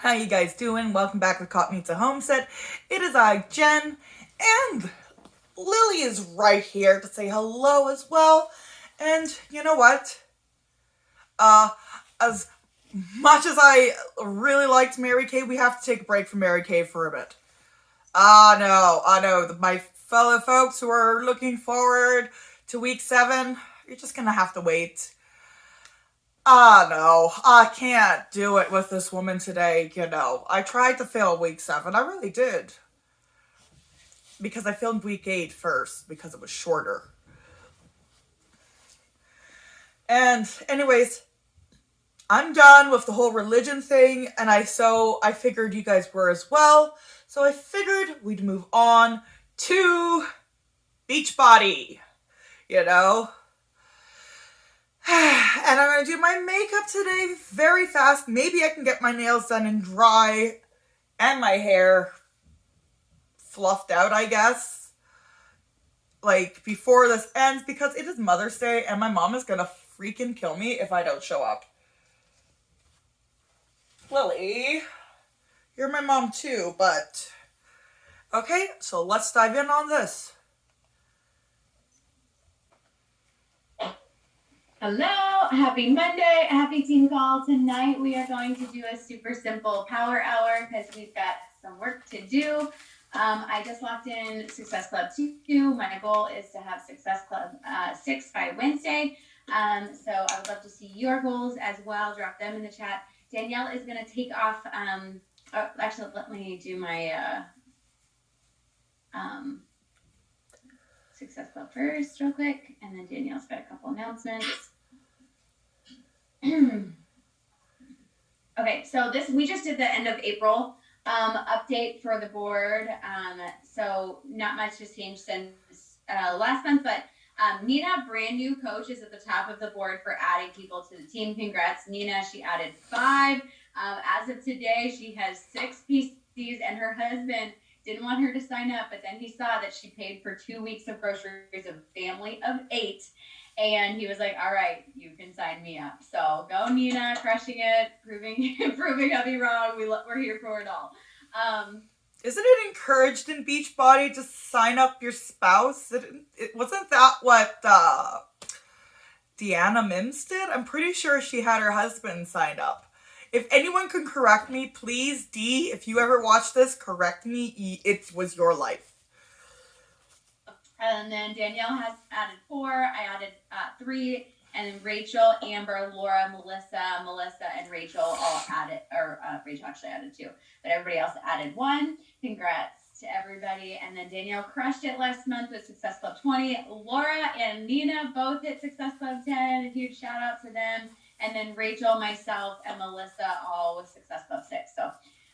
How you guys doing? Welcome back to Cat and Kitten Homestead. It is I, Jen, and Lily is right here to say hello as well. And you know what? As much as I really liked Mary Kay, we have to take a break from Mary Kay for a bit. I know. My fellow folks who are looking forward to week 7, you're just gonna have to wait. No, I can't do it with this woman today, I tried to film week 7, I really did. Because I filmed week 8 first, because it was shorter. And anyways, I'm done with the whole religion thing, and I figured you guys were as well. So I figured we'd move on to Beachbody, And I'm going to do my makeup today very fast. Maybe I can get my nails done and dry and my hair fluffed out, I guess. Like, before this ends, because it is Mother's Day and my mom is going to freaking kill me if I don't show up. Lily, you're my mom too, but... Okay, so let's dive in on this. Hello, happy Monday, happy team call. Tonight we are going to do a super simple power hour because we've got some work to do. I just locked in Success Club 2. My goal is to have Success Club 6 by Wednesday. So I would love to see your goals as well. Drop them in the chat. Danielle is going to take off. Actually, let me do my Success Club first real quick. And then Danielle's got a couple announcements. Okay, so we just did the end of April update for the board. So not much has changed since last month, but Nina, brand new coach, is at the top of the board for adding people to the team. Congrats, Nina. She added 5. As of today, she has 6 PCs, and her husband didn't want her to sign up, but then he saw that she paid for 2 weeks of groceries of a family of 8. And he was like, all right, you can sign me up. So go, Nina, crushing it, proving I'll be wrong. We're here for it all. Isn't it encouraged in Beachbody to sign up your spouse? Wasn't that what Deanna Mims did? I'm pretty sure she had her husband signed up. If anyone can correct me, please, D, if you ever watch this, correct me. It was your life. And then Danielle has added 4. I added 3. And then Rachel, Amber, Laura, Melissa, and Rachel all added, or Rachel actually added 2. But everybody else added 1. Congrats to everybody. And then Danielle crushed it last month with Success Club 20. Laura and Nina both hit Success Club 10. A huge shout out to them. And then Rachel, myself, and Melissa all with Success Club 6. So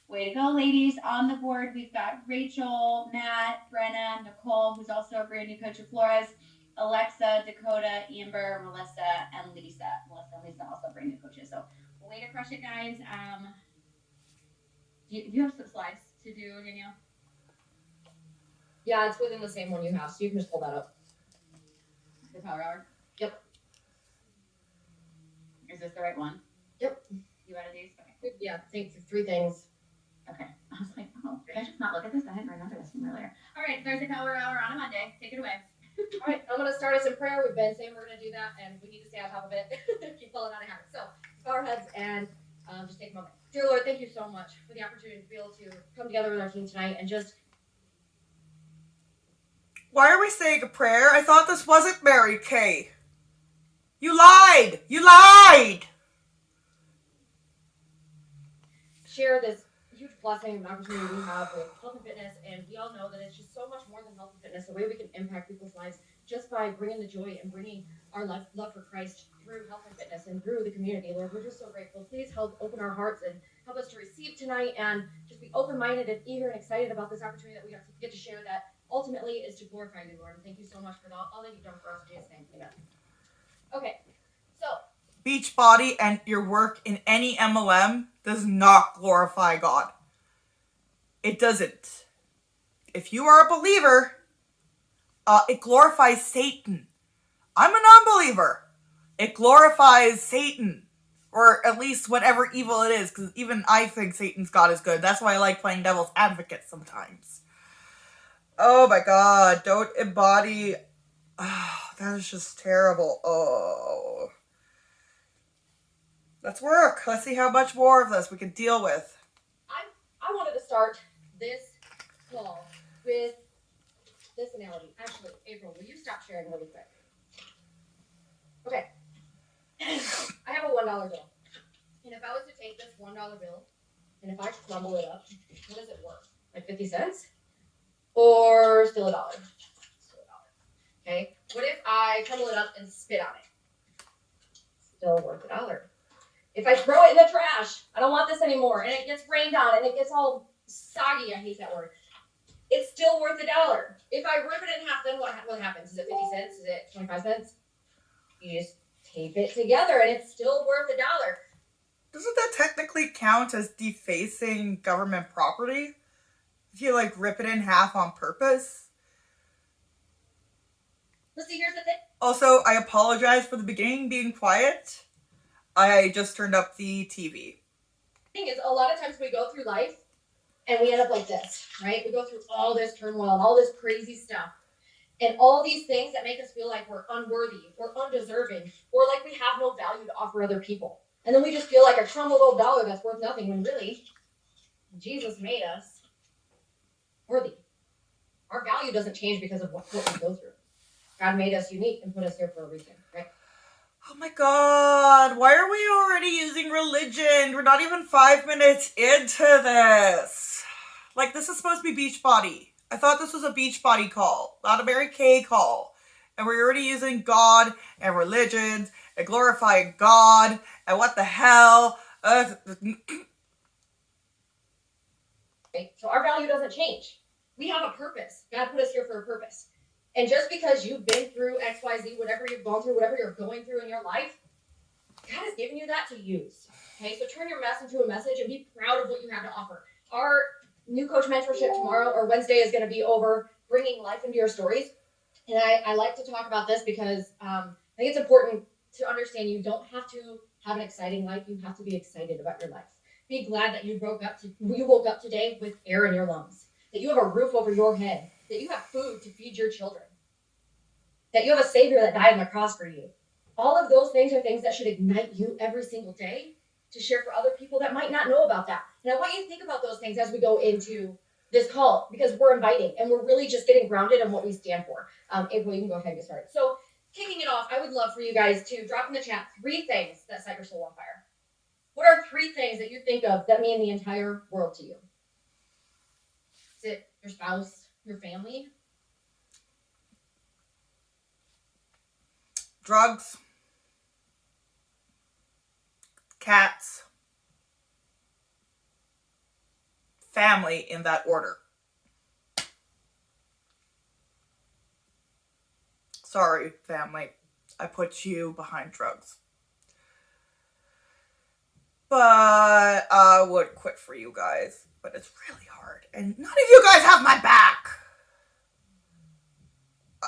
way to go, ladies. On the board, we've got Rachel, Matt, Brenna, Nicole, who's also a brand new coach of Flores, Alexa, Dakota, Amber, Melissa, and Lisa. Melissa and Lisa also brand new coaches. So way to crush it, guys. Do you have some slides to do, Danielle? Yeah, it's within the same one you have, so you can just pull that up. The power hour? Yep. Is this the right one? Yep. You added these? Okay. Yeah, think 3 things. Okay. I was like, oh, did I just not look at this? I didn't remember this from earlier. All right, Thursday Power Hour on a Monday. Take it away. All right, I'm going to start us in prayer. We've been saying we're going to do that, and we need to stay on top of it. Keep pulling out of habit. So, bow our heads and just take a moment. Dear Lord, thank you so much for the opportunity to be able to come together with our team tonight and just... Why are we saying a prayer? I thought this wasn't Mary Kay. You lied! You lied! Share this huge blessing and opportunity we have with health and fitness, and we all know that it's just so much more than health and fitness, the way we can impact people's lives just by bringing the joy and bringing our love for Christ through health and fitness and through the community. Lord, we're just so grateful. Please help open our hearts and help us to receive tonight and just be open-minded and eager and excited about this opportunity that we get to share that ultimately is to glorify you, Lord. And thank you so much for all that you've done for us. In Jesus' name, amen. Okay, so Beachbody and your work in any MLM does not glorify God. It doesn't. If you are a believer, it glorifies Satan. I'm a non-believer. It glorifies Satan. Or at least whatever evil it is, because even I think Satan's God is good. That's why I like playing devil's advocate sometimes. Oh my god, don't embody. Oh, that is just terrible. Oh. Let's work. Let's see how much more of this we can deal with. I wanted to start this call with this analogy. Actually, April, will you stop sharing really quick? Okay. I have a $1 bill. And if I was to take this $1 bill and if I crumble it up, what is it worth? Like 50 cents? Or still $1? Still $1. Okay. What if I crumble it up and spit on it? Still worth $1. If I throw it in the trash, I don't want this anymore, and it gets rained on and it gets all soggy, I hate that word, it's still worth $1. If I rip it in half, then what happens? Is it 50 cents? Is it 25 cents? You just tape it together and it's still worth $1. Doesn't that technically count as defacing government property? If you like rip it in half on purpose? But see, here's the thing. Also, I apologize for the beginning being quiet. I just turned up the TV. Thing is, a lot of times we go through life and we end up like this, right? We go through all this turmoil and all this crazy stuff. And all these things that make us feel like we're unworthy or undeserving or like we have no value to offer other people. And then we just feel like a crumbled old dollar that's worth nothing when really Jesus made us worthy. Our value doesn't change because of what we go through. God made us unique and put us here for a reason, right? Oh my god, why are we already using religion? We're not even 5 minutes into this. Like, this is supposed to be Beachbody. I thought this was a Beachbody call, not a Mary Kay call. And we're already using God and religions and glorifying God and what the hell. So our value doesn't change. We have a purpose. God put us here for a purpose. And just because you've been through XYZ, whatever you've gone through, whatever you're going through in your life, God has given you that to use. Okay, so turn your mess into a message and be proud of what you have to offer. Our new coach mentorship tomorrow or Wednesday is going to be over bringing life into your stories. And I like to talk about this because I think it's important to understand you don't have to have an exciting life. You have to be excited about your life. Be glad that you woke up today with air in your lungs, that you have a roof over your head, that you have food to feed your children, that you have a Savior that died on the cross for you. All of those things are things that should ignite you every single day to share for other people that might not know about that. And I want you to think about those things as we go into this call because we're inviting and we're really just getting grounded in what we stand for. April, you can go ahead and get started. So kicking it off, I would love for you guys to drop in the chat 3 things that set your soul on fire. What are 3 things that you think of that mean the entire world to you? Is it your spouse, your family? Drugs. Cats. Family in that order. Sorry, family. I put you behind drugs. But I would quit for you guys. But it's really hard. And none of you guys have my back.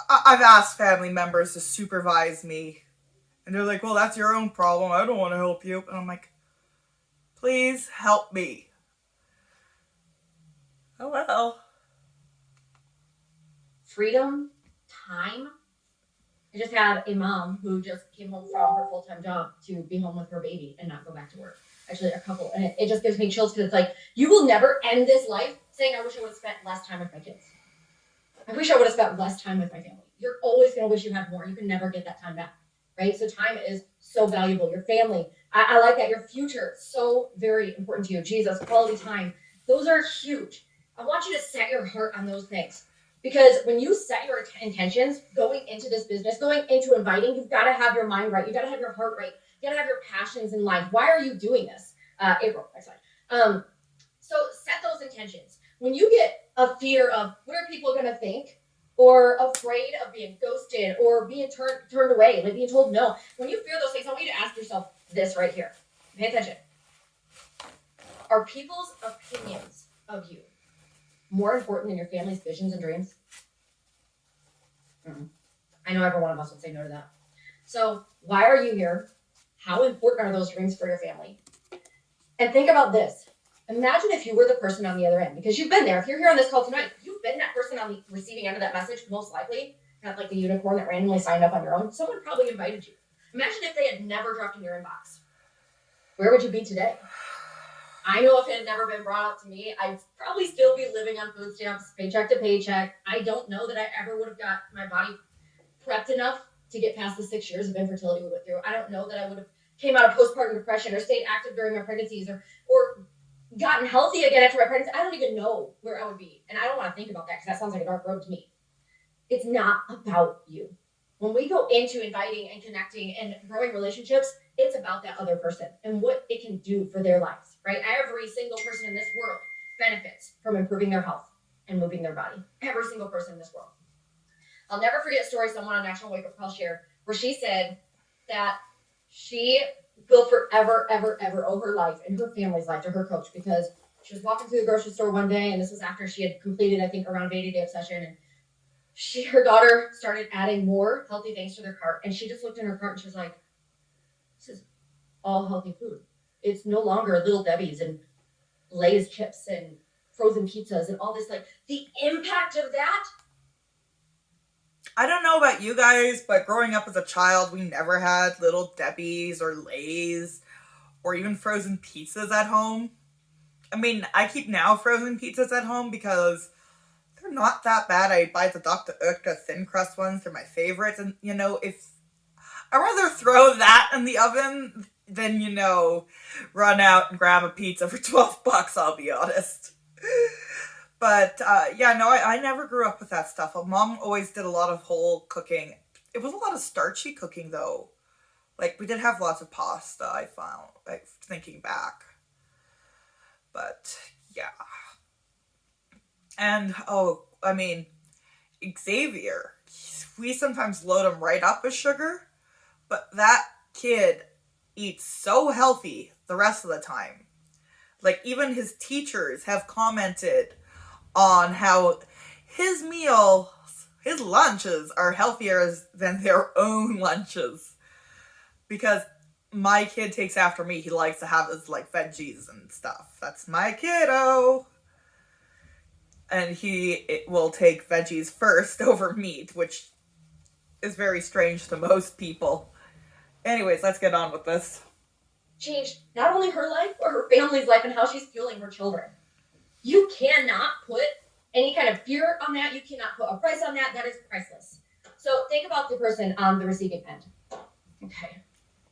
I've asked family members to supervise me. And they're like, well, that's your own problem. I don't want to help you. And I'm like, please help me. Oh, well. Freedom, time. I just had a mom who just came home from her full-time job to be home with her baby and not go back to work. Actually, a couple. And it just gives me chills because it's like, you will never end this life saying, I wish I would have spent less time with my kids. I wish I would have spent less time with my family. You're always going to wish you had more. You can never get that time back, right? So time is so valuable. Your family, I like that. Your future, so very important to you. Jesus, quality time. Those are huge. I want you to set your heart on those things. Because when you set your intentions going into this business, going into inviting, you've got to have your mind right. You've got to have your heart right. You got to have your passions in line. Why are you doing this? April, next slide. So set those intentions. When you get a fear of what are people going to think, or afraid of being ghosted, or being turned away, like being told no, when you fear those things, I want you to ask yourself this right here. Pay attention. Are people's opinions of you more important than your family's visions and dreams? I know every one of us would say no to that. So why are you here? How important are those rings for your family? And think about this. Imagine if you were the person on the other end, because you've been there. If you're here on this call tonight, you've been that person on the receiving end of that message, most likely, not like the unicorn that randomly signed up on your own. Someone probably invited you. Imagine if they had never dropped in your inbox. Where would you be today? I know if it had never been brought up to me, I'd probably still be living on food stamps, paycheck to paycheck. I don't know that I ever would have got my body prepped enough to get past the 6 years of infertility we went through. I don't know that I would have came out of postpartum depression or stayed active during my pregnancies or gotten healthy again after my pregnancy. I don't even know where I would be. And I don't want to think about that because that sounds like a dark road to me. It's not about you. When we go into inviting and connecting and growing relationships, it's about that other person and what it can do for their lives, right? Every single person in this world benefits from improving their health and moving their body. Every single person in this world. I'll never forget a story someone on National Wake Up Call shared where she said that she will forever, ever, ever owe her life and her family's life to her coach because she was walking through the grocery store one day, and this was after she had completed, I think, around 80-day obsession, and her daughter started adding more healthy things to their cart, and she just looked in her cart and she was like, this is all healthy food. It's no longer Little Debbie's and Lay's chips and frozen pizzas and all this, like, the impact of that. I don't know about you guys, but growing up as a child, we never had Little Debbie's or Lay's or even frozen pizzas at home. I mean, I keep now frozen pizzas at home because they're not that bad. I buy the Dr. Oetker thin crust ones. They're my favorites. And, you know, if I'd rather throw that in the oven than, you know, run out and grab a pizza for $12, I'll be honest. But, yeah, no, I never grew up with that stuff. Mom always did a lot of whole cooking. It was a lot of starchy cooking, though. Like, we did have lots of pasta, I found, like, thinking back. But, yeah. And, oh, I mean, Xavier, we sometimes load him right up with sugar, but that kid eats so healthy the rest of the time. Like, even his teachers have commented on how his meals, his lunches are healthier than their own lunches. Because my kid takes after me. He likes to have his, like, veggies and stuff. That's my kiddo. And it will take veggies first over meat, which is very strange to most people. Anyways, let's get on with this. Changed not only her life, but her family's life and how she's fueling her children. You cannot put any kind of fear on that. You cannot put a price on that. That is priceless. So think about the person on the receiving end. Okay.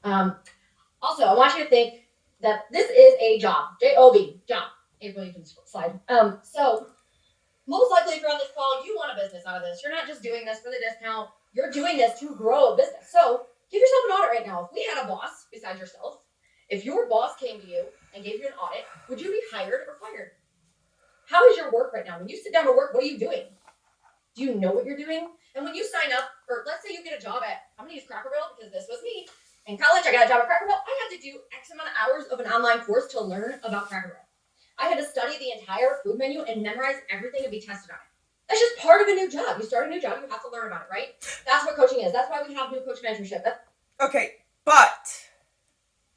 Also, I want you to think that this is a job. J-O-B, job. April, you can slide. So most likely if you're on this call, you want a business out of this. You're not just doing this for the discount. You're doing this to grow a business. So give yourself an audit right now. If we had a boss besides yourself, if your boss came to you and gave you an audit, would you be hired or fired? How is your work right now? When you sit down to work, what are you doing? Do you know what you're doing? And when you sign up, or let's say you get a job at, I'm going to use Cracker Barrel because this was me. In college, I got a job at Cracker Barrel. I had to do X amount of hours of an online course to learn about Cracker Barrel. I had to study the entire food menu and memorize everything and be tested on it. That's just part of a new job. You start a new job, you have to learn about it, right? That's what coaching is. That's why we have new coach mentorship. Okay, but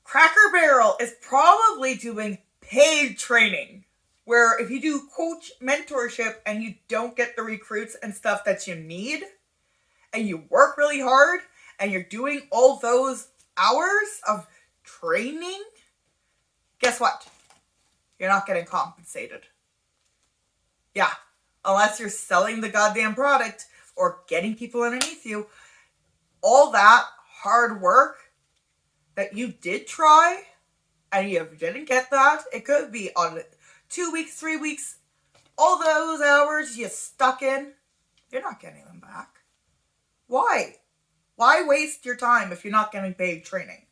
Cracker Barrel is probably doing paid training. Where if you do coach mentorship and you don't get the recruits and stuff that you need, and you work really hard, and you're doing all those hours of training, guess what? You're not getting compensated. Yeah, unless you're selling the goddamn product or getting people underneath you. All that hard work that you did try, and you didn't get that, it could be on 2 weeks, 3 weeks, all those hours you stuck in, you're not getting them back. Why? Why waste your time if you're not getting paid training?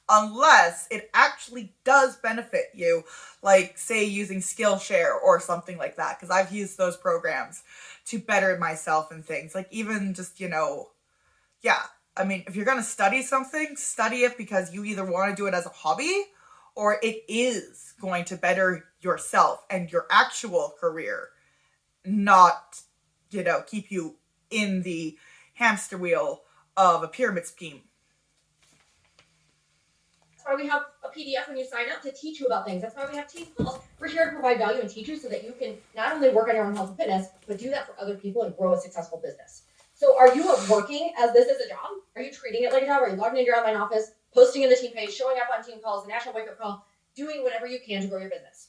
Unless it actually does benefit you, like, say, using Skillshare or something like that, because I've used those programs to better myself and things. Like, even just, you know, yeah, I mean, if you're going to study something, study it because you either want to do it as a hobby or it is going to better yourself and your actual career, not, you know, keep you in the hamster wheel of a pyramid scheme. That's why we have a PDF when you sign up to teach you about things. That's why we have team calls. We're here to provide value and teach you so that you can not only work on your own health and fitness, but do that for other people and grow a successful business. So are you working as this as a job? Are you treating it like a job? Are you logging into your online office, posting in the team page, showing up on team calls, the national wake-up call, doing whatever you can to grow your business?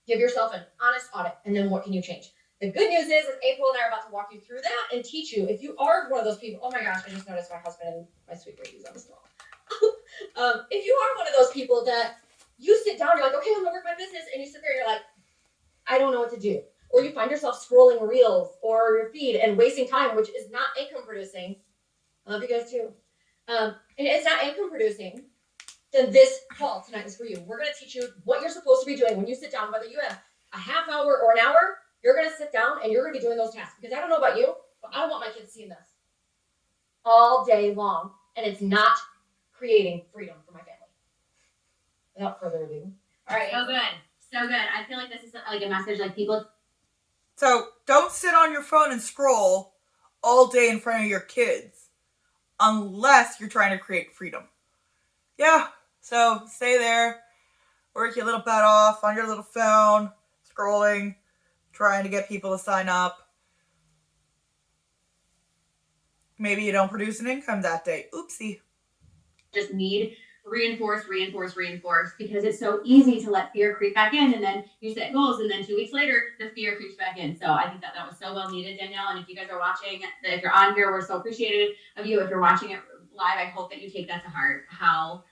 Give yourself an honest audit, and then what can you change? The good news is April and I are about to walk you through that and teach you. If you are one of those people, oh my gosh, I just noticed my husband and my sweet baby's on the wall. If you are one of those people that you sit down, you're like, okay, I'm gonna work my business, and you sit there and you're like, I don't know what to do. Or you find yourself scrolling reels or your feed and wasting time, which is not income producing. I love you guys too. And it's not income producing, then this call tonight is for you. We're gonna teach you what you're supposed to be doing when you sit down, whether you have a half hour or an hour, you're gonna sit down and you're gonna be doing those tasks. Because I don't know about you, but I don't want my kids seeing this all day long. And it's not creating freedom for my family. Without further ado. All right, so good. So good. I feel like this is like a message like people. So don't sit on your phone and scroll all day in front of your kids unless you're trying to create freedom. Yeah, so stay there, work your little butt off on your little phone, scrolling, trying to get people to sign up. Maybe you don't produce an income that day. Oopsie. Just need reinforce because it's so easy to let fear creep back in, and then you set goals, and then 2 weeks later the fear creeps back in. So I think that was so well needed, Danielle. And if you guys are watching, if you're on here, we're so appreciative of you. If you're watching it live, I hope that you take that to heart, how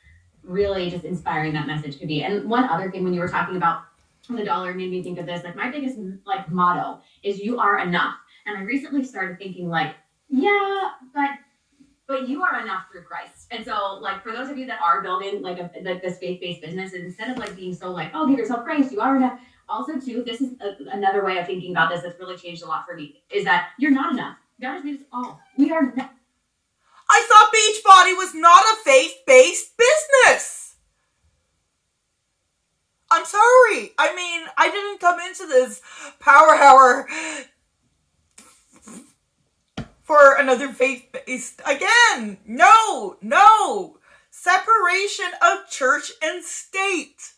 really just inspiring that message could be. And one other thing, when you were talking about the dollar, made me think of this. Like, my biggest like motto is you are enough. And I recently started thinking like, yeah, but you are enough through Christ. And so, like, for those of you that are building like this faith-based business, instead of like being so like, oh, give yourself Christ, you are enough. Also, too, this is another way of thinking about this that's really changed a lot for me, is that you're not enough. God has made us all. We are not. I thought Beachbody was not a faith-based business. I'm sorry. I mean, I didn't come into this power hour for another faith-based. Again, no. Separation of church and state.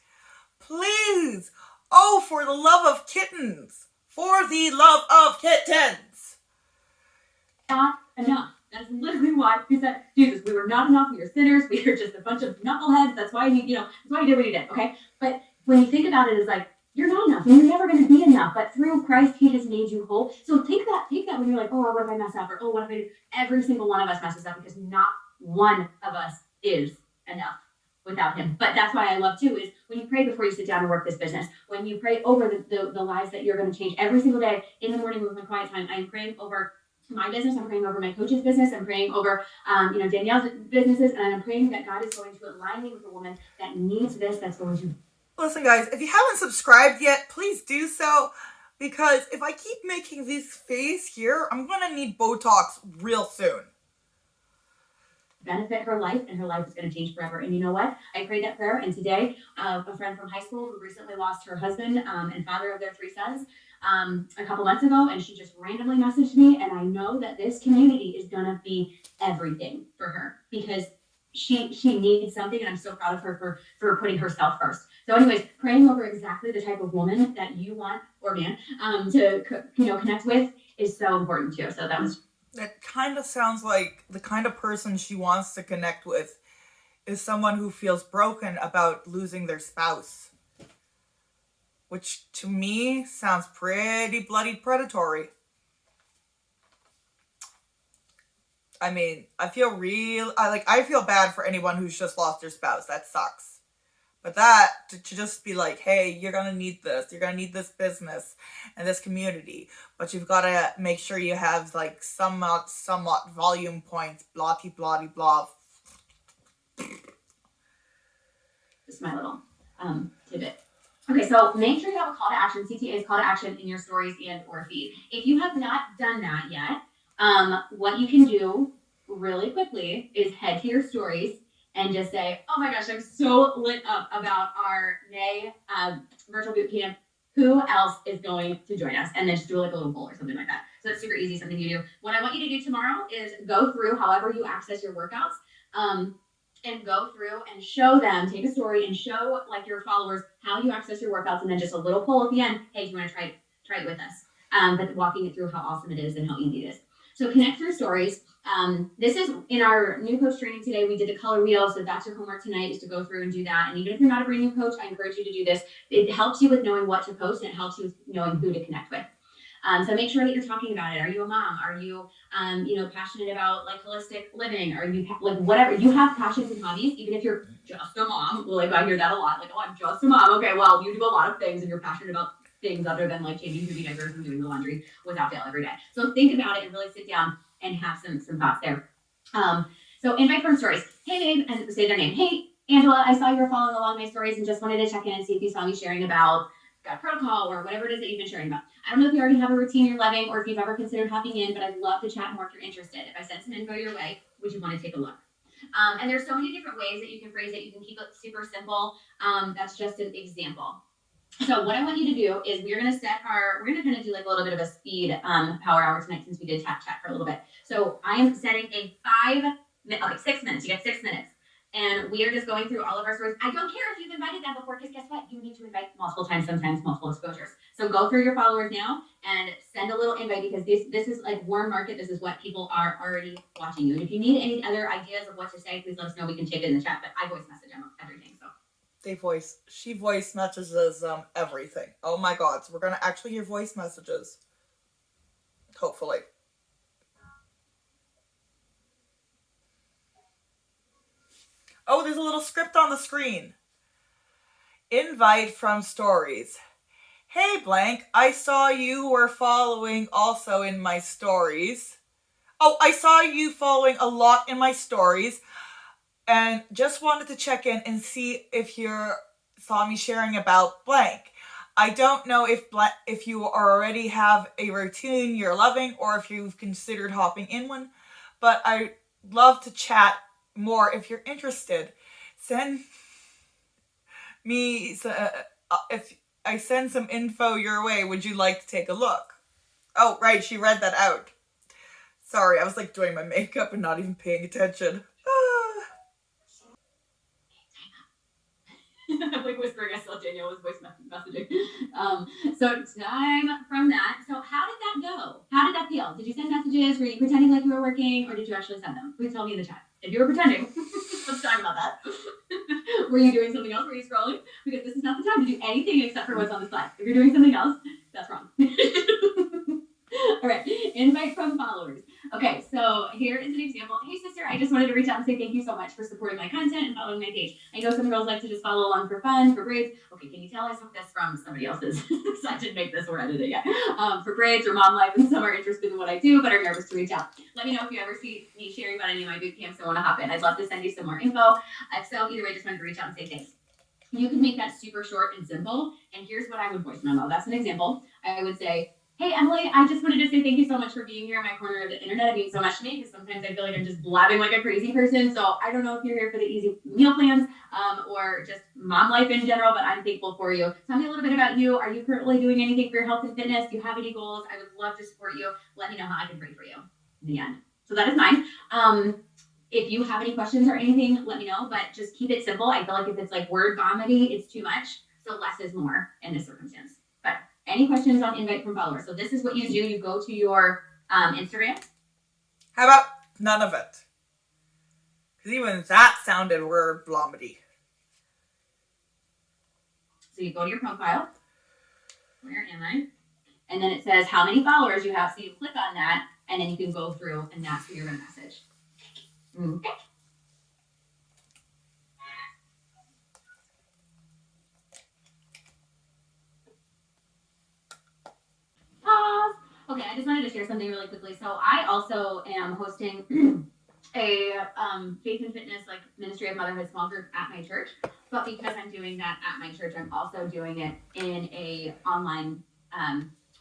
Please. Oh, for the love of kittens. For the love of kittens. Not enough. That's literally why he said, Jesus, we were not enough. We were sinners. We were just a bunch of knuckleheads. That's why that's why he did what he did. Okay. But when you think about it, it's like, you're not enough, and you're never going to be enough. But through Christ, he has made you whole. So take that when you're like, oh, what if I mess up? Or, oh, what if I do? Every single one of us messes up, because not one of us is enough without him. But that's why I love too, is when you pray before you sit down and work this business, when you pray over the lives that you're going to change every single day in the morning with my quiet time, I am praying over my business, I'm praying over my coach's business, I'm praying over Danielle's businesses, and I'm praying that God is going to align me with a woman that needs this, that's going to. Listen, guys, if you haven't subscribed yet, please do so, because if I keep making this face here, I'm going to need Botox real soon. Benefit her life, and her life is going to change forever. And you know what? I prayed that prayer, and today, a friend from high school who recently lost her husband and father of their 3 sons a couple months ago, and she just randomly messaged me, and I know that this community is going to be everything for her, because she needs something, and I'm so proud of her for putting herself first. So anyways, praying over exactly the type of woman that you want, or man, to connect with is so important too. So that kind of sounds like the kind of person she wants to connect with is someone who feels broken about losing their spouse. Which to me sounds pretty bloody predatory. I mean, I feel bad for anyone who's just lost their spouse. That sucks. But that, to just be like, hey, you're going to need this. You're going to need this business and this community. But you've got to make sure you have, like, somewhat volume points, blah. Just my little tidbit. Okay, so make sure you have a call to action, CTA's call to action, in your stories and or feed. If you have not done that yet, what you can do really quickly is head to your stories and just say, oh my gosh, I'm so lit up about our May virtual boot camp. Who else is going to join us? And then just do like a little poll or something like that. So it's super easy, something you do. What I want you to do tomorrow is go through however you access your workouts and go through and show them, take a story and show like your followers how you access your workouts, and then just a little poll at the end. Hey, do you want to try it with us? But walking it through how awesome it is and how easy it is. So connect through stories. This is in our new coach training today. We did the color wheel. So that's your homework tonight, is to go through and do that. And even if you're not a brand new coach, I encourage you to do this. It helps you with knowing what to post, and it helps you with knowing who to connect with. So make sure that you're talking about it. Are you a mom? Are you, passionate about like holistic living? Are you like whatever you have passions and hobbies? Even if you're just a mom, like I hear that a lot. Like, oh, I'm just a mom. Okay, well, you do a lot of things, and you're passionate about things other than like changing baby diapers and doing the laundry without fail every day. So think about it and really sit down and have some thoughts there. So invite from stories. Hey babe, and say their name. Hey Angela, I saw you were following along my stories and just wanted to check in and see if you saw me sharing about gut protocol or whatever it is that you've been sharing about. I don't know if you already have a routine you're loving or if you've ever considered hopping in, but I'd love to chat more if you're interested. If I send some info your way, would you want to take a look? And there's so many different ways that you can phrase it. You can keep it super simple. That's just an example. So what I want you to do is we're going to kind of do like a little bit of a speed power hour tonight, since we did chat for a little bit. So I am setting a 6 minutes. You get 6 minutes. And we are just going through all of our stories. I don't care if you've invited them before, because guess what? You need to invite multiple times, sometimes multiple exposures. So go through your followers now and send a little invite, because this is like warm market. This is what people are already watching you. And if you need any other ideas of what to say, please let us know. We can take it in the chat, but I voice message them everything. So She voice messages everything. Oh my god, so we're gonna actually hear voice messages. Hopefully. Oh, there's a little script on the screen. Invite from stories. Hey blank, I saw you were following also in my stories. Oh, I saw you following a lot in my stories, and just wanted to check in and see if you saw me sharing about blank. I don't know if you already have a routine you're loving or if you've considered hopping in one, but I'd love to chat more if you're interested. Send me if I send some info your way, would you like to take a look? Oh, right, she read that out. Sorry, I was like doing my makeup and not even paying attention. I'm like whispering. I saw Danielle was voice messaging. So time from that. So how did that go? How did that feel? Did you send messages? Were you pretending like you were working, or did you actually send them? Please tell me in the chat. If you were pretending, let's talk about that. Were you doing something else? Were you scrolling? Because this is not the time to do anything except for what's on the slide. If you're doing something else, that's wrong. All right, invite from followers. Okay, so here is an example. Hey sister, I just wanted to reach out and say thank you so much for supporting my content and following my page. I know some girls like to just follow along for fun, for grades. Okay, can you tell I took this from somebody else's? So I didn't make this or edit it yet. For grades or mom life, and some are interested in what I do but are nervous to reach out. Let me know if you ever see me sharing about any of my boot camps and want to hop in. I'd love to send you some more info. So either way, just wanted to reach out and say thanks. You can make that super short and simple. And here's what I would voice memo. That's an example. I would say, hey, Emily, I just wanted to say thank you so much for being here in my corner of the internet. It means so much to me, because sometimes I feel like I'm just blabbing like a crazy person. So I don't know if you're here for the easy meal plans or just mom life in general, but I'm thankful for you. Tell me a little bit about you. Are you currently doing anything for your health and fitness? Do you have any goals? I would love to support you. Let me know how I can pray for you in the end. So that is mine. If you have any questions or anything, let me know, but just keep it simple. I feel like if it's like word vomity, it's too much. So less is more in this circumstance. But any questions on invite from followers? So this is what you do. You go to your Instagram. How about none of it? Because even that sounded word vomity. So you go to your profile. Where am I? And then it says how many followers you have. So you click on that, and then you can go through, and that's who you're going to message. Okay. Pause. Okay, I just wanted to share something really quickly. So I also am hosting a faith and fitness like ministry of motherhood small group at my church. But because I'm doing that at my church, I'm also doing it in a online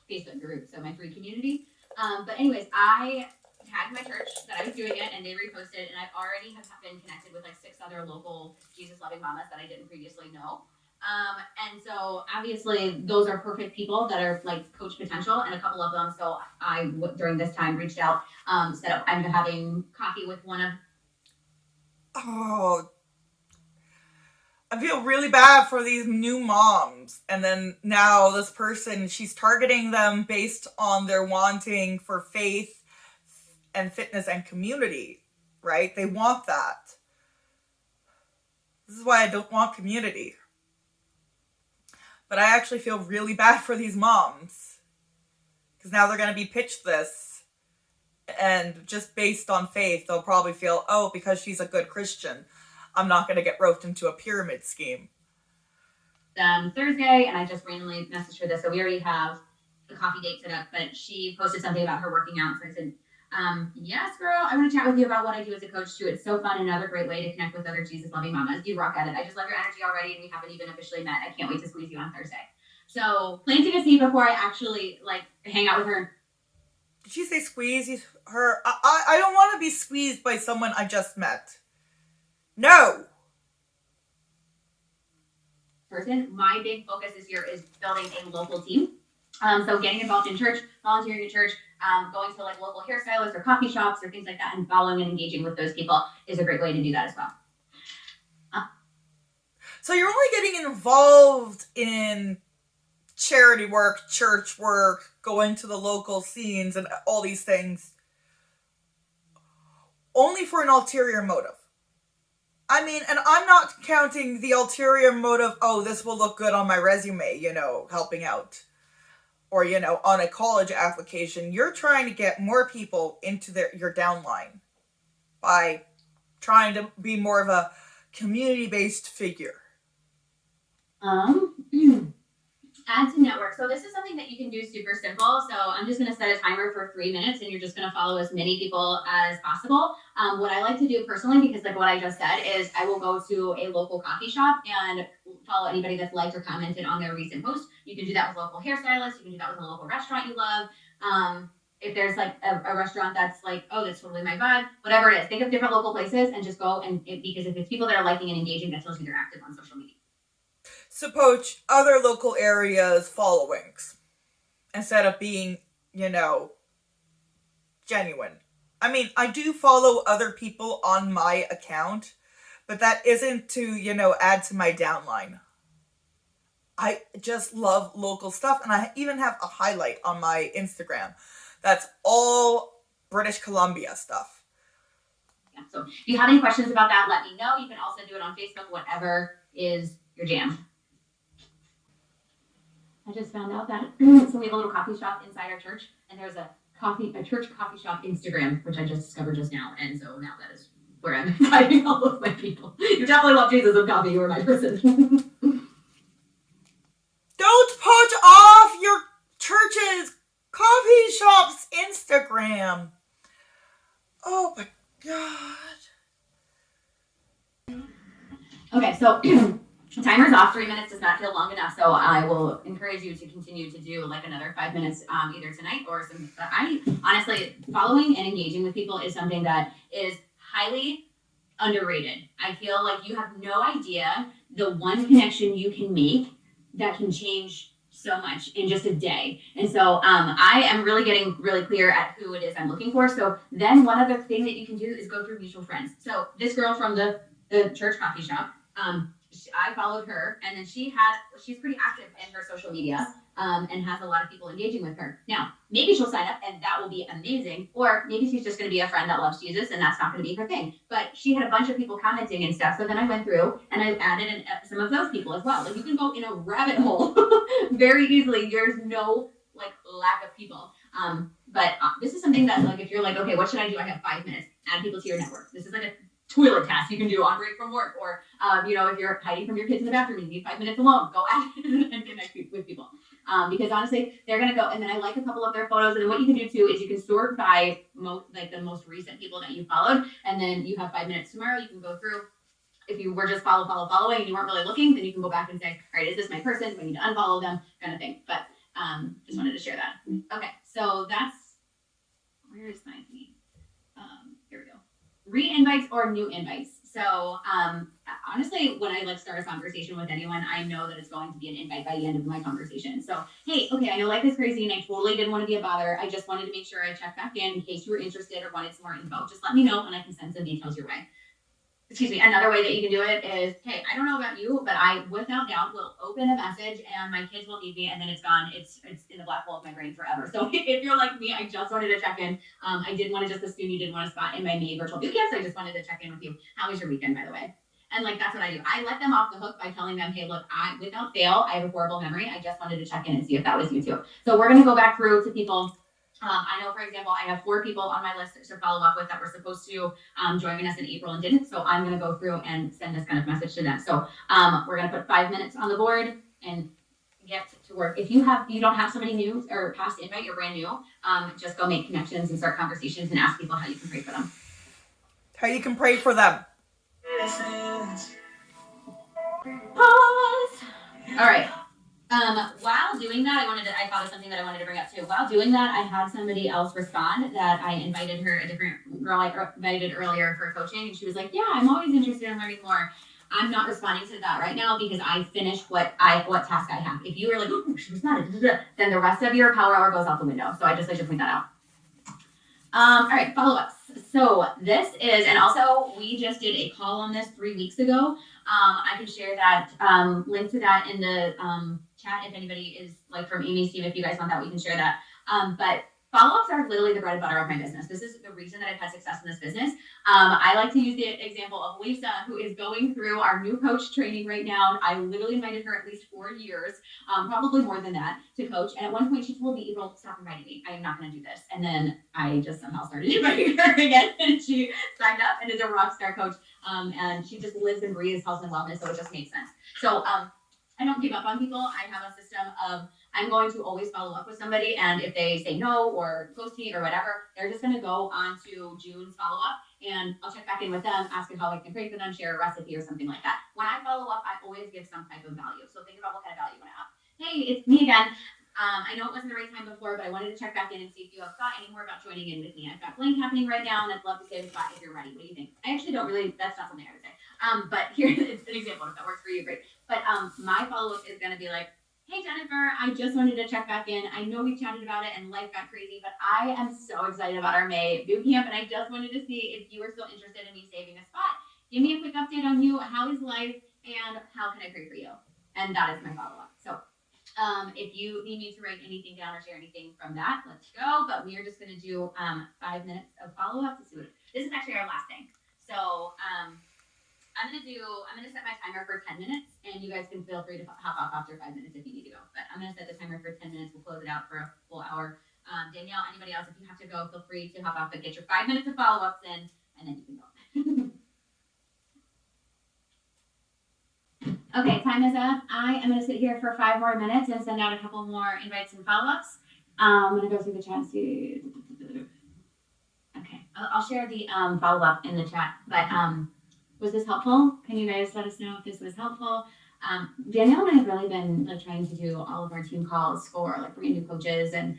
Facebook group, so my free community. But anyways, I tagged my church that I was doing it, and they reposted, and I've already have been connected with like 6 other local Jesus loving mamas that I didn't previously know. And so obviously those are perfect people that are like coach potential, and a couple of them. So I during this time reached out, said I'm having coffee with one of. Oh, I feel really bad for these new moms. And then now this person, she's targeting them based on their wanting for faith and fitness and community, right? They want that. This is why I don't want community. But I actually feel really bad for these moms. Because now they're going to be pitched this. And just based on faith, they'll probably feel, oh, because she's a good Christian, I'm not going to get roped into a pyramid scheme. Thursday, and I just randomly messaged her this, so we already have the coffee date set up, but she posted something about her working out, so I said, yes, girl, I want to chat with you about what I do as a coach, too. It's so fun, another great way to connect with other Jesus-loving mamas. You rock at it. I just love your energy already, and we haven't even officially met. I can't wait to squeeze you on Thursday. So, planting a seed before I actually, hang out with her. Did she say squeeze her? I don't want to be squeezed by someone I just met. No! Person. My big focus this year is building a local team. So getting involved in church, volunteering in church, going to local hairstylists or coffee shops or things like that, and following and engaging with those people is a great way to do that as well. So you're only getting involved in charity work, church work, going to the local scenes and all these things only for an ulterior motive. I mean, and I'm not counting the ulterior motive, oh, this will look good on my resume, helping out. Or, on a college application. You're trying to get more people into your downline by trying to be more of a community-based figure. Add to network. So this is something that you can do super simple. So I'm just going to set a timer for 3 minutes, and you're just going to follow as many people as possible. What I like to do personally, because what I just said, is I will go to a local coffee shop and follow anybody that's liked or commented on their recent post. You can do that with local hairstylists. You can do that with a local restaurant you love. If there's a restaurant that's oh, that's totally my vibe, whatever it is, think of different local places and just go because if it's people that are liking and engaging, that tells you they're active on social media. So poach other local areas' followings instead of being, genuine. I mean, I do follow other people on my account, but that isn't to, add to my downline. I just love local stuff, and I even have a highlight on my Instagram that's all British Columbia stuff. Yeah, so if you have any questions about that, let me know. You can also do it on Facebook, whatever is your jam. I just found out that so we have a little coffee shop inside our church, and there's a church coffee shop Instagram, which I just discovered just now, and so now that is where I'm inviting all of my people. You definitely love Jesus and coffee. You are my person. Don't put off your church's coffee shop's Instagram. Oh my God. Okay, so timer's off. 3 minutes does not feel long enough, so I will encourage you to continue to do another 5 minutes either tonight or some. I honestly, following and engaging with people is something that is highly underrated. I feel like you have no idea the one connection you can make that can change so much in just a day. And so I am really getting really clear at who it is I'm looking for. So then one other thing that you can do is go through mutual friends. So this girl from the church coffee shop, I followed her, and then she's pretty active in her social media and has a lot of people engaging with her. Now, maybe she'll sign up and that will be amazing, or maybe she's just going to be a friend that loves Jesus and that's not going to be her thing. But she had a bunch of people commenting and stuff, so then I went through and I added in some of those people as well. You can go in a rabbit hole very easily. There's no lack of people. But this is something that if you're okay, what should I do? I have 5 minutes. Add people to your network. This is a toilet task you can do on break from work, or if you're hiding from your kids in the bathroom and you need 5 minutes alone, go out and connect with people, because honestly they're gonna go. And then I like a couple of their photos, and then what you can do too is you can sort by the most recent people that you followed, and then you have 5 minutes tomorrow. You can go through. If you were just following and you weren't really looking, then you can go back and say, all right, is this my person? Do I need to unfollow them? Kind of thing. But just wanted to share that. Okay, so where is my thing? Here we go. Re-invites or new invites. So honestly, when I start a conversation with anyone, I know that it's going to be an invite by the end of my conversation. So, hey, okay, I know life is crazy and I totally didn't want to be a bother. I just wanted to make sure I checked back in case you were interested or wanted some more info. Just let me know and I can send some details your way. another way that you can do it is, hey, I don't know about you, but I, without doubt, will open a message and my kids will need me, and then it's gone. It's in the black hole of my brain forever. So if you're like me, I just wanted to check in. I didn't want to just assume you didn't want a spot in my May virtual boot camp, so I just wanted to check in with you. How was your weekend, by the way? And like, that's what I do. I let them off the hook by telling them, hey, look, without fail, I have a horrible memory. I just wanted to check in and see if that was you too. So we're going to go back through to people. I know, for example, I have 4 people on my list to follow up with that were supposed to join us in April and didn't. So I'm going to go through and send this kind of message to them. So we're going to put 5 minutes on the board and get to work. If you don't have somebody new or past invite, you're brand new, just go make connections and start conversations and ask people how you can pray for them. How you can pray for them. Pause. All right. While doing that, I thought of something that I wanted to bring up too. While doing that, I had somebody else respond that I invited her, a different girl I invited earlier for coaching, and she was like, yeah, I'm always interested in learning more. I'm not responding to that right now because I finished what task I have. If you were like, oh, she responded, then the rest of your power hour goes out the window. So I just like to point that out. All right, follow-ups. So this is, and also we just did a call on this 3 weeks ago. I can share that link to that in the chat if anybody is like from Amy's team. If you guys want that, we can share that. But follow-ups are literally the bread and butter of my business. This is the reason that I've had success in this business. I like to use the example of Lisa, who is going through our new coach training right now. I literally invited her at least 4 years, probably more than that, to coach. And at one point she told me, April, stop inviting me. I am not going to do this. And then I just somehow started inviting her again. And she signed up and is a rock star coach. And she just lives and breathes health and wellness. So it just makes sense. So I don't give up on people. I have a system of I'm going to always follow up with somebody, and if they say no or ghost me or whatever, they're just going to go on to June's follow-up, and I'll check back in with them, ask them how I can pray for them, share a recipe or something like that. When I follow up, I always give some type of value. So think about what kind of value you want to have. Hey, it's me again. I know it wasn't the right time before, but I wanted to check back in and see if you have thought any more about joining in with me. I've got blank happening right now, and I'd love to save a spot if you're ready. What do you think? I actually don't really, that's not something I would say. But here's an example. If that works for you, great. But my follow-up is going to be like, hey, Jennifer, I just wanted to check back in. I know we chatted about it and life got crazy, but I am so excited about our May boot camp, and I just wanted to see if you were still interested in me saving a spot. Give me a quick update on you. How is life, and how can I pray for you? And that is my follow-up. So if you need me to write anything down or share anything from that, let's go. But we are just going to do 5 minutes of follow-up to see what this is actually our last thing. So I'm gonna set my timer for 10 minutes, and you guys can feel free to hop off after 5 minutes if you need to go. But I'm gonna set the timer for 10 minutes. We'll close it out for a full hour. Danielle, anybody else, if you have to go, feel free to hop off, but get your 5 minutes of follow-ups in, and then you can go. Okay, time is up. I am gonna sit here for 5 more minutes and send out a couple more invites and follow-ups. I'm gonna go through the chat and see. Okay, I'll share the follow-up in the chat, but was this helpful? Can you guys let us know if this was helpful? Danielle and I have really been like trying to do all of our team calls for like brand new coaches and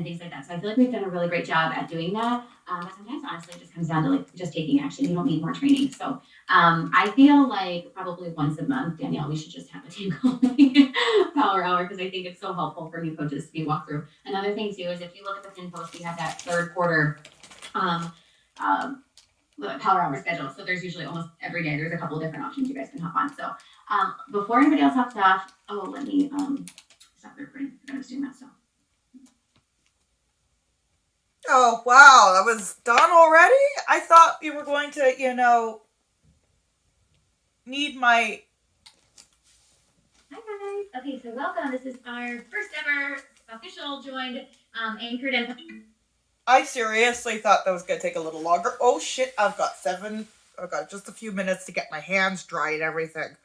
things like that. So I feel like we've done a really great job at doing that. But sometimes honestly it just comes down to like just taking action. You don't need more training. So I feel like probably once a month, Danielle, we should just have a team call power hour, because I think it's so helpful for new coaches to be walked through. Another thing too is if you look at the pin post, we have that third quarter power hour schedule. So there's usually almost every day, there's a couple of different options you guys can hop on. So before anybody else hops off, let me stop the recording. I was doing that stuff. Oh, wow. That was done already? I thought you were going to, need my... Hi, guys. Okay, so welcome. This is our first ever official joined anchored and... I seriously thought that was going to take a little longer. Oh, shit. I've got just a few minutes to get my hands dry and everything.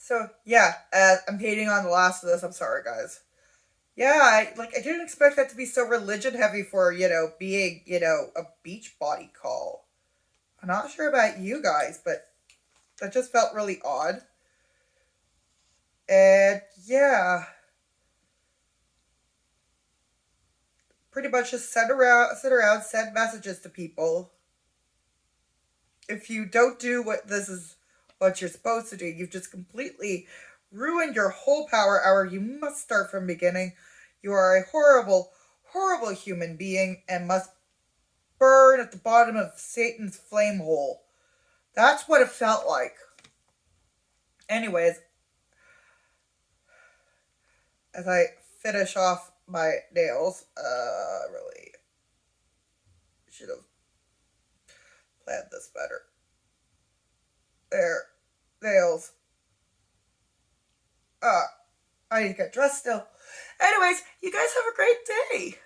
So, yeah, I'm hating on the last of this. I'm sorry, guys. Yeah, I didn't expect that to be so religion heavy for, being, a Beachbody call. I'm not sure about you guys, but that just felt really odd. And yeah, pretty much just sit around, send messages to people. If you don't do what you're supposed to do, you've just completely ruined your whole power hour. You must start from beginning. You are a horrible, horrible human being and must burn at the bottom of Satan's flame hole. That's what it felt like. Anyways, as I finish off my nails, really should have planned this better. There, nails. I need to get dressed still. Anyways, you guys have a great day.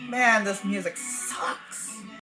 Man, this music